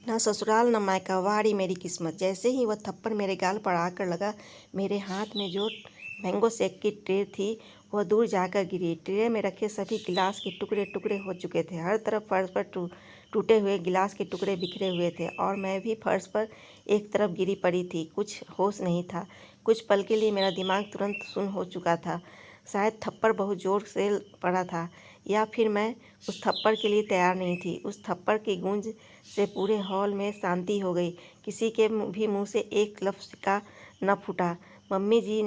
ना ससुराल न मायका, वाड़ी मेरी किस्मत। जैसे ही वह थप्पड़ मेरे गाल पर आकर लगा, मेरे हाथ में जो मैंगो शेक की ट्रे थी वह दूर जाकर गिरी। ट्रे में रखे सभी गिलास के टुकड़े टुकड़े हो चुके थे। हर तरफ फर्श पर टूटे हुए गिलास के टुकड़े बिखरे हुए थे और मैं भी फर्श पर एक तरफ गिरी पड़ी थी। कुछ होश नहीं था। कुछ पल के लिए मेरा दिमाग तुरंत सुन्न हो चुका था। शायद थप्पड़ बहुत ज़ोर से पड़ा था या फिर मैं उस थप्पड़ के लिए तैयार नहीं थी। उस थप्पड़ की गूंज से पूरे हॉल में शांति हो गई। किसी के भी मुंह से एक लफ्ज़ का न फूटा। मम्मी जी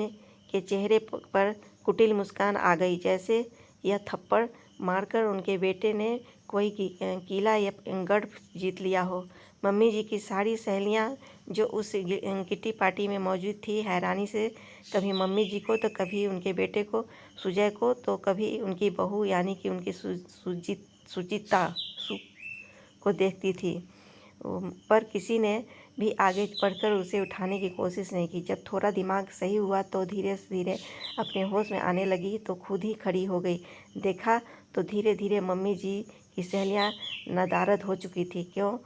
के चेहरे पर कुटिल मुस्कान आ गई, जैसे यह थप्पड़ मारकर उनके बेटे ने कोई किला या गढ़ जीत लिया हो। मम्मी जी की सारी सहेलियां जो उस किटी पार्टी में मौजूद थी, हैरानी से कभी मम्मी जी को तो कभी उनके बेटे को सुजय को तो कभी उनकी बहू यानी कि उनकी सुचिता को देखती थी, पर किसी ने भी आगे बढ़कर उसे उठाने की कोशिश नहीं की। जब थोड़ा दिमाग सही हुआ तो धीरे धीरे अपने होश में आने लगी तो खुद ही खड़ी हो गई। देखा तो धीरे धीरे मम्मी जी की सहेलियाँ नदारद हो चुकी थी। क्यों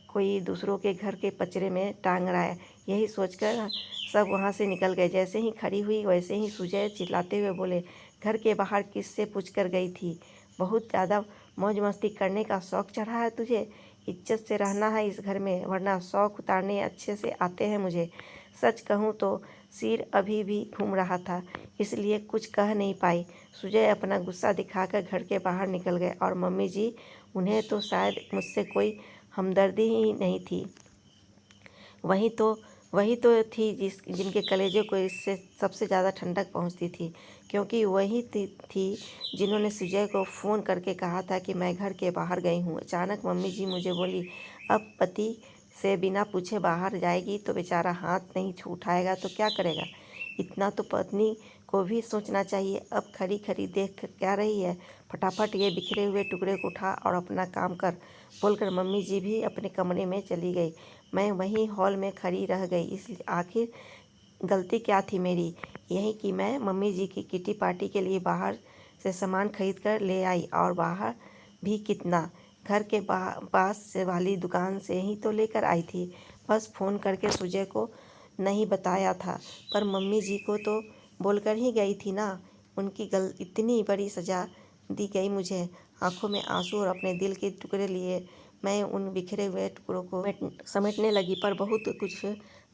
कोई दूसरों के घर के पचड़े में टांग रहा है, यही सोचकर सब वहाँ से निकल गए। जैसे ही खड़ी हुई वैसे ही सुजय चिल्लाते हुए बोले, घर के बाहर किससे पूछ कर गई थी? बहुत ज़्यादा मौज मस्ती करने का शौक़ चढ़ा है तुझे? इज्जत से रहना है इस घर में, वरना शौक़ उतारने अच्छे से आते हैं मुझे। सच कहूँ तो सिर अभी भी घूम रहा था, इसलिए कुछ कह नहीं पाई। सुजय अपना गुस्सा दिखाकर घर के बाहर निकल गए और मम्मी जी, उन्हें तो शायद मुझसे कोई हमदर्दी ही नहीं थी। वही तो थी जिनके कलेजे को इससे सबसे ज़्यादा ठंडक पहुंचती थी, क्योंकि वही थी जिन्होंने सुजय को फ़ोन करके कहा था कि मैं घर के बाहर गई हूँ। अचानक मम्मी जी मुझे बोली, अब पति से बिना पूछे बाहर जाएगी तो बेचारा हाथ नहीं उठाएगा तो क्या करेगा? इतना तो पत्नी को भी सोचना चाहिए। अब खड़ी खड़ी देख क्या रही है? फटाफट ये बिखरे हुए टुकड़े को उठा और अपना काम कर, बोलकर मम्मी जी भी अपने कमरे में चली गई। मैं वहीं हॉल में खड़ी रह गई। इसलिए आखिर गलती क्या थी मेरी? यही कि मैं मम्मी जी की किटी पार्टी के लिए बाहर से सामान खरीद कर ले आई, और बाहर भी कितना, घर के पास से वाली दुकान से ही तो लेकर आई थी। बस फ़ोन करके सुजय को नहीं बताया था, पर मम्मी जी को तो बोलकर ही गई थी ना। उनकी इतनी बड़ी सज़ा दी गई मुझे। आंखों में आंसू और अपने दिल के टुकड़े लिए मैं उन बिखरे हुए टुकड़ों को समेटने लगी, पर बहुत कुछ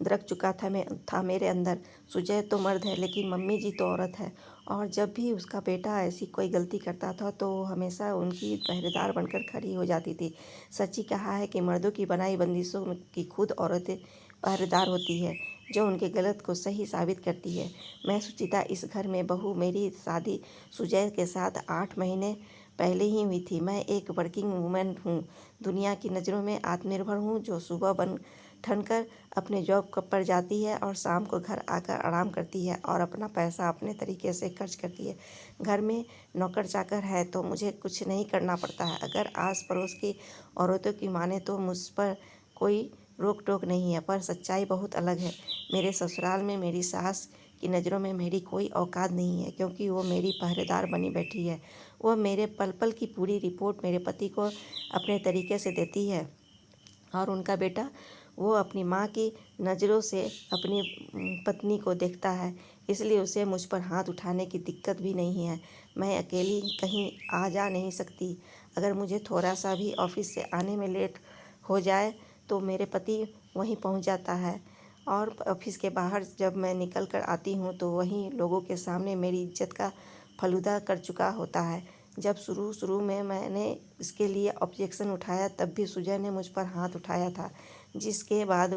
दरक चुका था मेरे अंदर। सुजय तो मर्द है, लेकिन मम्मी जी तो औरत है, और जब भी उसका बेटा ऐसी कोई गलती करता था तो वो हमेशा उनकी पहरेदार बनकर खड़ी हो जाती थी। सच ही कहा है कि मर्दों की बनाई बंदिशों की खुद औरतें पहरेदार होती है, जो उनके गलत को सही साबित करती है। मैं सुचिता, इस घर में बहू। मेरी शादी सुजय के साथ 8 महीने पहले ही हुई थी। मैं एक वर्किंग वूमेन हूँ, दुनिया की नज़रों में आत्मनिर्भर हूँ, जो सुबह बन ठन कर अपने जॉब पर जाती है और शाम को घर आकर आराम करती है और अपना पैसा अपने तरीके से खर्च करती है। घर में नौकर चाकर है तो मुझे कुछ नहीं करना पड़ता है। अगर आस पड़ोस की औरतों की माने तो मुझ पर कोई रोक टोक नहीं है, पर सच्चाई बहुत अलग है। मेरे ससुराल में मेरी सास की नज़रों में मेरी कोई औकात नहीं है, क्योंकि वो मेरी पहरेदार बनी बैठी है। वह मेरे पल पल की पूरी रिपोर्ट मेरे पति को अपने तरीके से देती है, और उनका बेटा, वो अपनी माँ की नज़रों से अपनी पत्नी को देखता है, इसलिए उसे मुझ पर हाथ उठाने की दिक्कत भी नहीं है। मैं अकेली कहीं आ जा नहीं सकती। अगर मुझे थोड़ा सा भी ऑफिस से आने में लेट हो जाए तो मेरे पति वहीं पहुंच जाता है, और ऑफिस के बाहर जब मैं निकल कर आती हूँ तो वहीं लोगों के सामने मेरी इज्जत का फलूदा कर चुका होता है। जब शुरू में मैंने इसके लिए ऑब्जेक्शन उठाया, तब भी सुजय ने मुझ पर हाथ उठाया था, जिसके बाद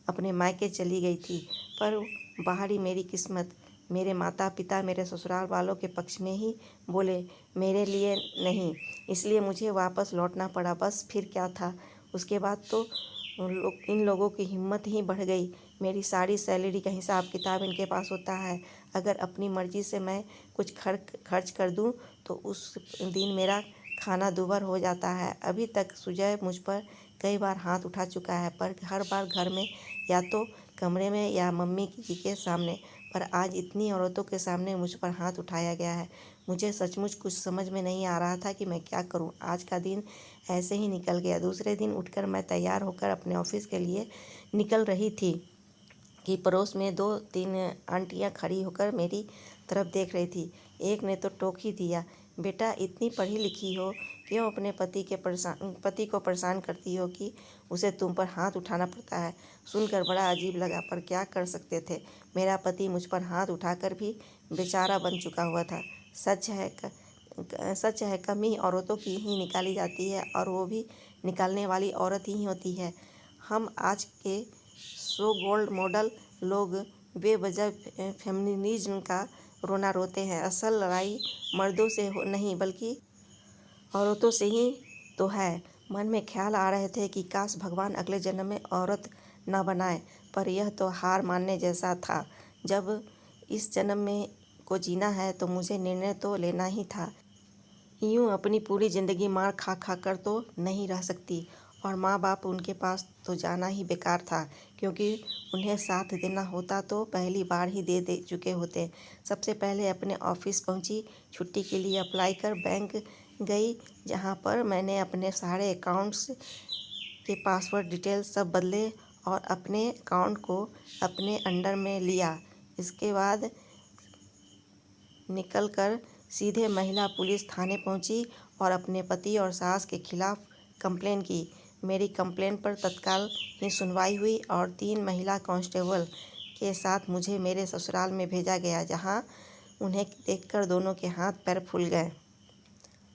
अपने मायके चली गई थी। पर बाहरी मेरी किस्मत, मेरे माता पिता मेरे ससुराल वालों के पक्ष में ही बोले, मेरे लिए नहीं, इसलिए मुझे वापस लौटना पड़ा। बस फिर क्या था? उसके बाद तो इन लोगों की हिम्मत ही बढ़ गई। मेरी सारी सैलरी का हिसाब किताब इनके पास होता है। अगर अपनी मर्जी से मैं कुछ खर्च कर दूं तो उस दिन मेरा खाना दूभर हो जाता है। अभी तक सुजय मुझ पर कई बार हाथ उठा चुका है, पर हर बार घर में, या तो कमरे में या मम्मी जी के सामने, पर आज इतनी औरतों के सामने मुझ पर हाथ उठाया गया है। मुझे सचमुच कुछ समझ में नहीं आ रहा था कि मैं क्या करूं। आज का दिन ऐसे ही निकल गया। दूसरे दिन उठकर मैं तैयार होकर अपने ऑफिस के लिए निकल रही थी कि पड़ोस में 2-3 आंटियां खड़ी होकर मेरी तरफ देख रही थी। एक ने तो टोक ही दिया, बेटा इतनी पढ़ी लिखी हो, क्यों अपने पति को परेशान करती हो कि उसे तुम पर हाथ उठाना पड़ता है। सुनकर बड़ा अजीब लगा, पर क्या कर सकते थे। मेरा पति मुझ पर हाथ उठाकर भी बेचारा बन चुका हुआ था। सच है कमी औरतों की ही निकाली जाती है, और वो भी निकालने वाली औरत ही होती है। हम आज के सो गोल्ड मॉडल लोग बेवजह फेमिनिज्म का रोना रोते हैं। असल लड़ाई मर्दों से नहीं बल्कि औरतों से ही तो है। मन में ख्याल आ रहे थे कि काश भगवान अगले जन्म में औरत न बनाए, पर यह तो हार मानने जैसा था। जब इस जन्म में को जीना है तो मुझे निर्णय तो लेना ही था। यूं अपनी पूरी ज़िंदगी मार खा खा कर तो नहीं रह सकती, और माँ बाप उनके पास तो जाना ही बेकार था, क्योंकि उन्हें साथ देना होता तो पहली बार ही दे चुके होते। सबसे पहले अपने ऑफिस पहुंची, छुट्टी के लिए अप्लाई कर बैंक गई, जहां पर मैंने अपने सारे अकाउंट्स के पासवर्ड डिटेल्स सब बदले और अपने अकाउंट को अपने अंडर में लिया। इसके बाद निकलकर सीधे महिला पुलिस थाने पहुंची और अपने पति और सास के खिलाफ कंप्लेन की। मेरी कंप्लेन पर तत्काल ही सुनवाई हुई और 3 महिला कांस्टेबल के साथ मुझे मेरे ससुराल में भेजा गया, जहां उन्हें देखकर दोनों के हाथ पैर फूल गए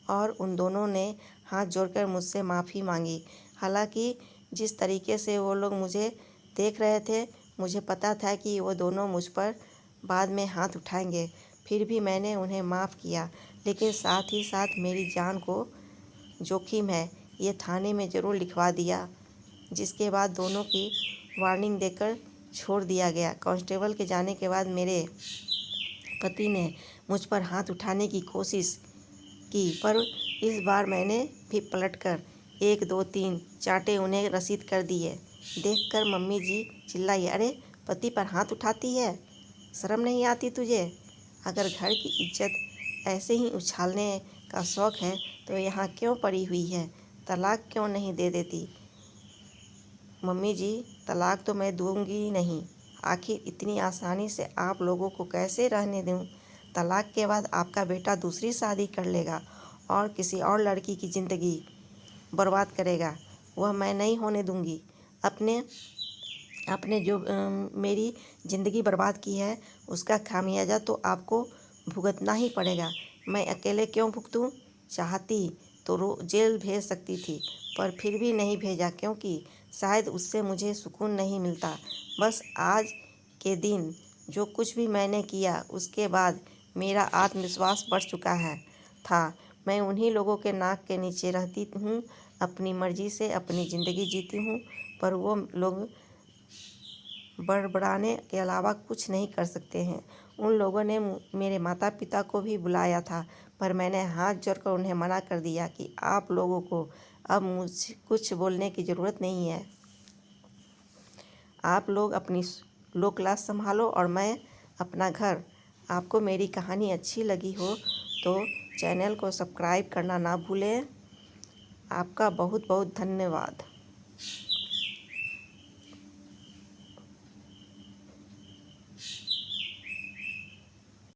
और उन दोनों ने हाथ जोड़कर मुझसे माफ़ी मांगी। हालांकि जिस तरीके से वो लोग मुझे देख रहे थे, मुझे पता था कि वो दोनों मुझ पर बाद में हाथ उठाएंगे। फिर भी मैंने उन्हें माफ़ किया, लेकिन साथ ही साथ मेरी जान को जोखिम है ये थाने में ज़रूर लिखवा दिया, जिसके बाद दोनों की वार्निंग देकर छोड़ दिया गया। कांस्टेबल के जाने के बाद मेरे पति ने मुझ पर हाथ उठाने की कोशिश की, पर इस बार मैंने भी पलटकर 1 2 3 चांटे उन्हें रसीद कर दिए। देखकर मम्मी जी चिल्लाई, अरे पति पर हाथ उठाती है, शर्म नहीं आती तुझे? अगर घर की इज्जत ऐसे ही उछालने का शौक़ है तो यहाँ क्यों पड़ी हुई है? तलाक क्यों नहीं दे देती? मम्मी जी, तलाक तो मैं दूंगी नहीं। आखिर इतनी आसानी से आप लोगों को कैसे रहने दूं? तलाक के बाद आपका बेटा दूसरी शादी कर लेगा और किसी और लड़की की ज़िंदगी बर्बाद करेगा। वह मैं नहीं होने दूंगी। आपने जो मेरी ज़िंदगी बर्बाद की है, उसका खामियाजा तो आपको भुगतना ही पड़ेगा। मैं अकेले क्यों भुगतूं? चाहती तो जेल भेज सकती थी, पर फिर भी नहीं भेजा, क्योंकि शायद उससे मुझे सुकून नहीं मिलता। बस आज के दिन जो कुछ भी मैंने किया, उसके बाद मेरा आत्मविश्वास बढ़ चुका था। मैं उन्हीं लोगों के नाक के नीचे रहती हूँ, अपनी मर्जी से अपनी ज़िंदगी जीती हूँ, पर वो लोग बड़बड़ाने के अलावा कुछ नहीं कर सकते हैं। उन लोगों ने मेरे माता पिता को भी बुलाया था, पर मैंने हाथ जोड़कर उन्हें मना कर दिया कि आप लोगों को अब मुझे कुछ बोलने की ज़रूरत नहीं है। आप लोग अपनी लो क्लास संभालो और मैं अपना घर। आपको मेरी कहानी अच्छी लगी हो तो चैनल को सब्सक्राइब करना ना भूलें। आपका बहुत बहुत धन्यवाद।